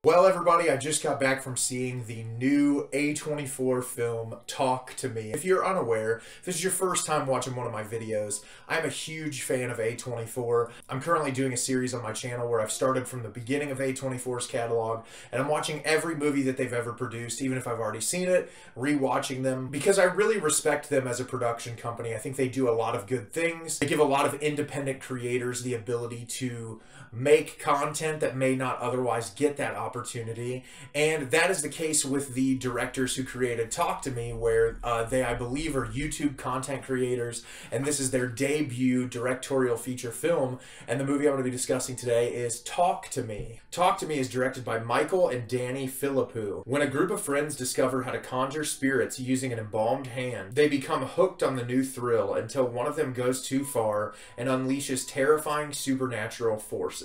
Well, everybody, I just got back from seeing the new A24 film, Talk to Me. If you're unaware, if this is your first time watching one of my videos, I'm a huge fan of A24. I'm currently doing a series on my channel where I've started from the beginning of A24's catalog, and I'm watching every movie that they've ever produced, even if I've already seen it, rewatching them, because I really respect them as a production company. I think they do a lot of good things. They give a lot of independent creators the ability to make content that may not otherwise get that opportunity, and that is the case with the directors who created Talk to Me, where they, I believe, are YouTube content creators, and this is their debut directorial feature film, and the movie I'm going to be discussing today is Talk to Me. Talk to Me is directed by Michael and Danny Philippou. When a group of friends discover how to conjure spirits using an embalmed hand, they become hooked on the new thrill until one of them goes too far and unleashes terrifying supernatural forces.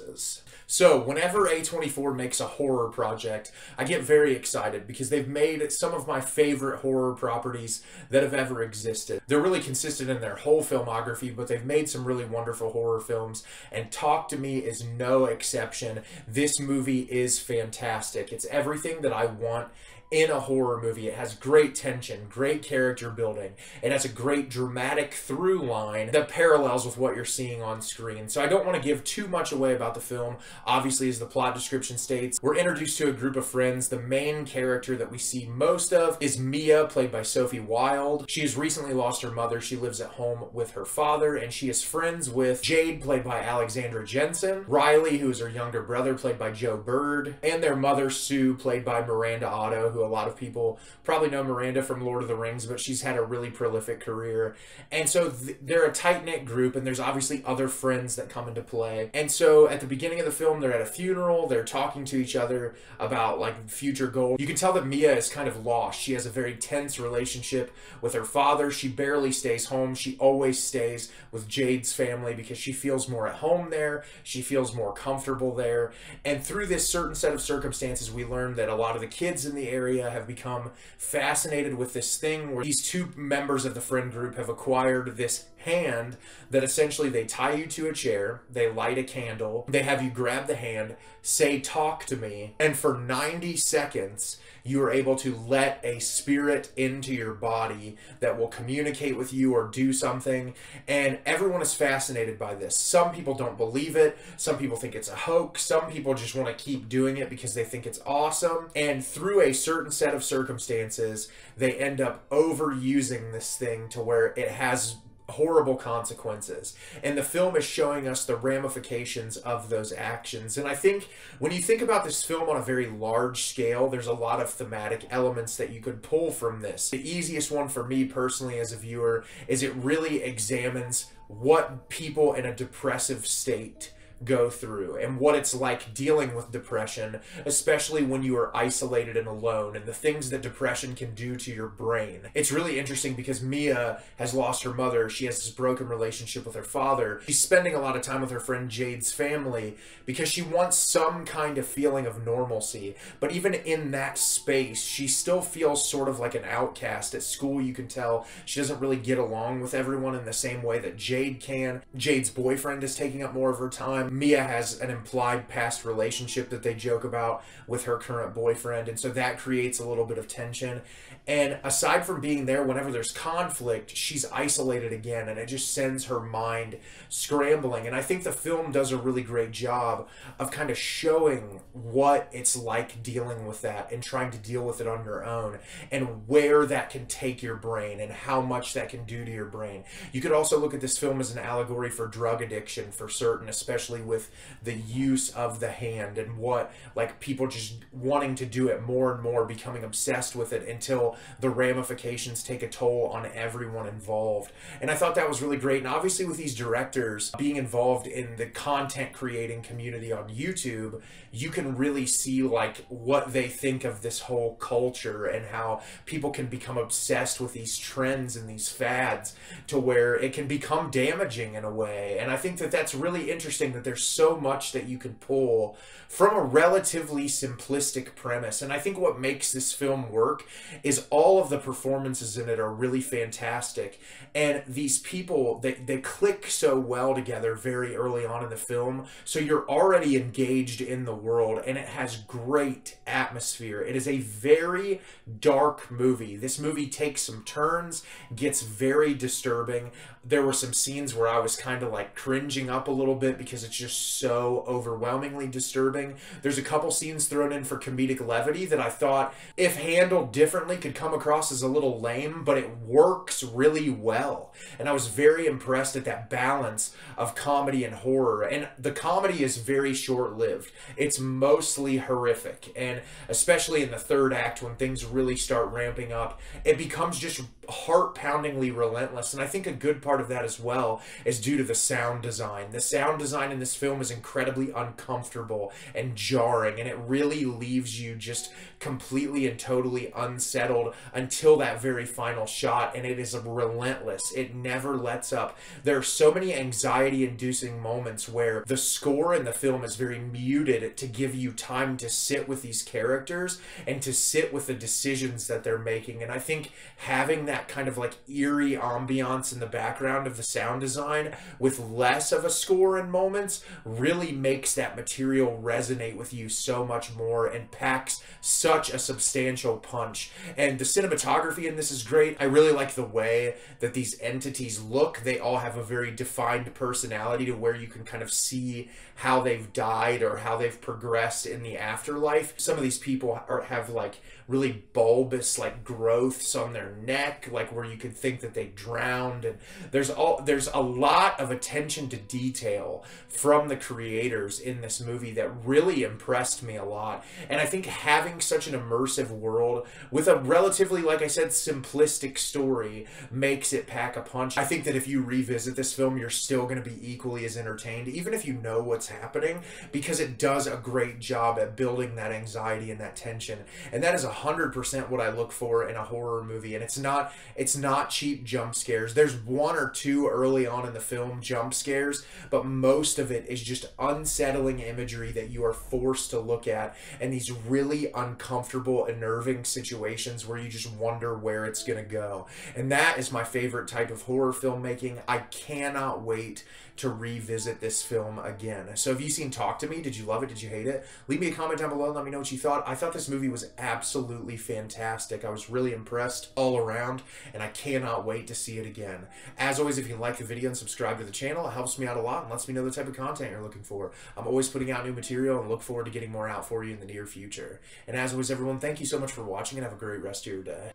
So, whenever A24 makes a horror project, I get very excited because they've made some of my favorite horror properties that have ever existed. They're really consistent in their whole filmography, but they've made some really wonderful horror films, and Talk to Me is no exception. This movie is fantastic. It's everything that I want in a horror movie. It has great tension, great character building. It has a great dramatic through line that parallels with what you're seeing on screen. So I don't want to give too much away about the film. Obviously, as the plot description states, we're introduced to a group of friends. The main character that we see most of is Mia, played by Sophie Wilde. She has recently lost her mother. She lives at home with her father, and she is friends with Jade, played by Alexandra Jensen, Riley, who is her younger brother, played by Joe Bird, and their mother, Sue, played by Miranda Otto, who a lot of people probably know Miranda from Lord of the Rings, but she's had a really prolific career. And so they're a tight-knit group, and there's obviously other friends that come into play. And so at the beginning of the film, they're at a funeral, they're talking to each other about like future goals. You can tell that Mia is kind of lost. She has a very tense relationship with her father. She barely stays home. She always stays with Jade's family because she feels more at home there. She feels more comfortable there. And through this certain set of circumstances, we learn that a lot of the kids in the area have become fascinated with this thing where these two members of the friend group have acquired this hand that essentially they tie you to a chair, they light a candle, they have you grab the hand, say talk to me, and for 90 seconds you are able to let a spirit into your body that will communicate with you or do something, and everyone is fascinated by this. Some people don't believe it, some people think it's a hoax, some people just want to keep doing it because they think it's awesome, and through a certain set of circumstances they end up overusing this thing to where it has horrible consequences, and the film is showing us the ramifications of those actions. And I think when you think about this film on a very large scale, there's a lot of thematic elements that you could pull from this. The easiest one for me personally as a viewer is it really examines what people in a depressive state go through and what it's like dealing with depression, especially when you are isolated and alone, and the things that depression can do to your brain. It's really interesting because Mia has lost her mother. She has this broken relationship with her father. She's spending a lot of time with her friend Jade's family because she wants some kind of feeling of normalcy. But even in that space, she still feels sort of like an outcast. At school, you can tell she doesn't really get along with everyone in the same way that Jade can. Jade's boyfriend is taking up more of her time. Mia has an implied past relationship that they joke about with her current boyfriend, and so that creates a little bit of tension. And aside from being there whenever there's conflict, she's isolated again, and it just sends her mind scrambling. And I think the film does a really great job of kind of showing what it's like dealing with that and trying to deal with it on your own, and where that can take your brain and how much that can do to your brain. You could also look at this film as an allegory for drug addiction for certain, especially with the use of the hand and what, like, people just wanting to do it more and more, becoming obsessed with it until the ramifications take a toll on everyone involved. And I thought that was really great. And obviously with these directors being involved in the content creating community on YouTube, you can really see like what they think of this whole culture and how people can become obsessed with these trends and these fads to where it can become damaging in a way. And I think that that's really interesting that There's so much that you can pull from a relatively simplistic premise. And I think what makes this film work is all of the performances in it are really fantastic. And these people, they click so well together very early on in the film. So you're already engaged in the world, and it has great atmosphere. It is a very dark movie. This movie takes some turns, gets very disturbing. There were some scenes where I was kind of like cringing up a little bit because it's just so overwhelmingly disturbing. There's a couple scenes thrown in for comedic levity that I thought, if handled differently, could come across as a little lame, but it works really well. And I was very impressed at that balance of comedy and horror. And the comedy is very short-lived. It's mostly horrific. And especially in the third act, when things really start ramping up, it becomes just heart-poundingly relentless. And I think a good part of that as well is due to the sound design. The sound design in this film is incredibly uncomfortable and jarring, and it really leaves you just completely and totally unsettled until that very final shot, and it is relentless. It never lets up. There are so many anxiety-inducing moments where the score in the film is very muted to give you time to sit with these characters and to sit with the decisions that they're making. And I think having that kind of like eerie ambiance in the background of the sound design with less of a score in moments really makes that material resonate with you so much more and packs such a substantial punch. And the cinematography in this is great. I really like the way that these entities look. They all have a very defined personality to where you can kind of see how they've died or how they've progressed in the afterlife. Some of these people have like really bulbous like growths on their neck, like where you could think that they drowned. And there's a lot of attention to detail from the creators in this movie that really impressed me a lot. And I think having such an immersive world with a relatively, like I said, simplistic story makes it pack a punch. I think that if you revisit this film, you're still going to be equally as entertained, even if you know what's happening, because it does a great job at building that anxiety and that tension. And that is 100% what I look for in a horror movie. And it's not cheap jump scares. There's one or two early on in the film jump scares, but most of it is just unsettling imagery that you are forced to look at, and these really uncomfortable, unnerving situations where you just wonder where it's gonna go. And that is my favorite type of horror filmmaking. I cannot wait to revisit this film again. So have you seen Talk to Me? Did you love it? Did you hate it? Leave me a comment down below and let me know what you thought. I thought this movie was absolutely fantastic. I was really impressed all around, and I cannot wait to see it again. As always, if you like the video and subscribe to the channel, it helps me out a lot and lets me know the type of content you're looking for. I'm always putting out new material and look forward to getting more out for you in the near future. And as always, everyone, thank you so much for watching and have a great rest of your day.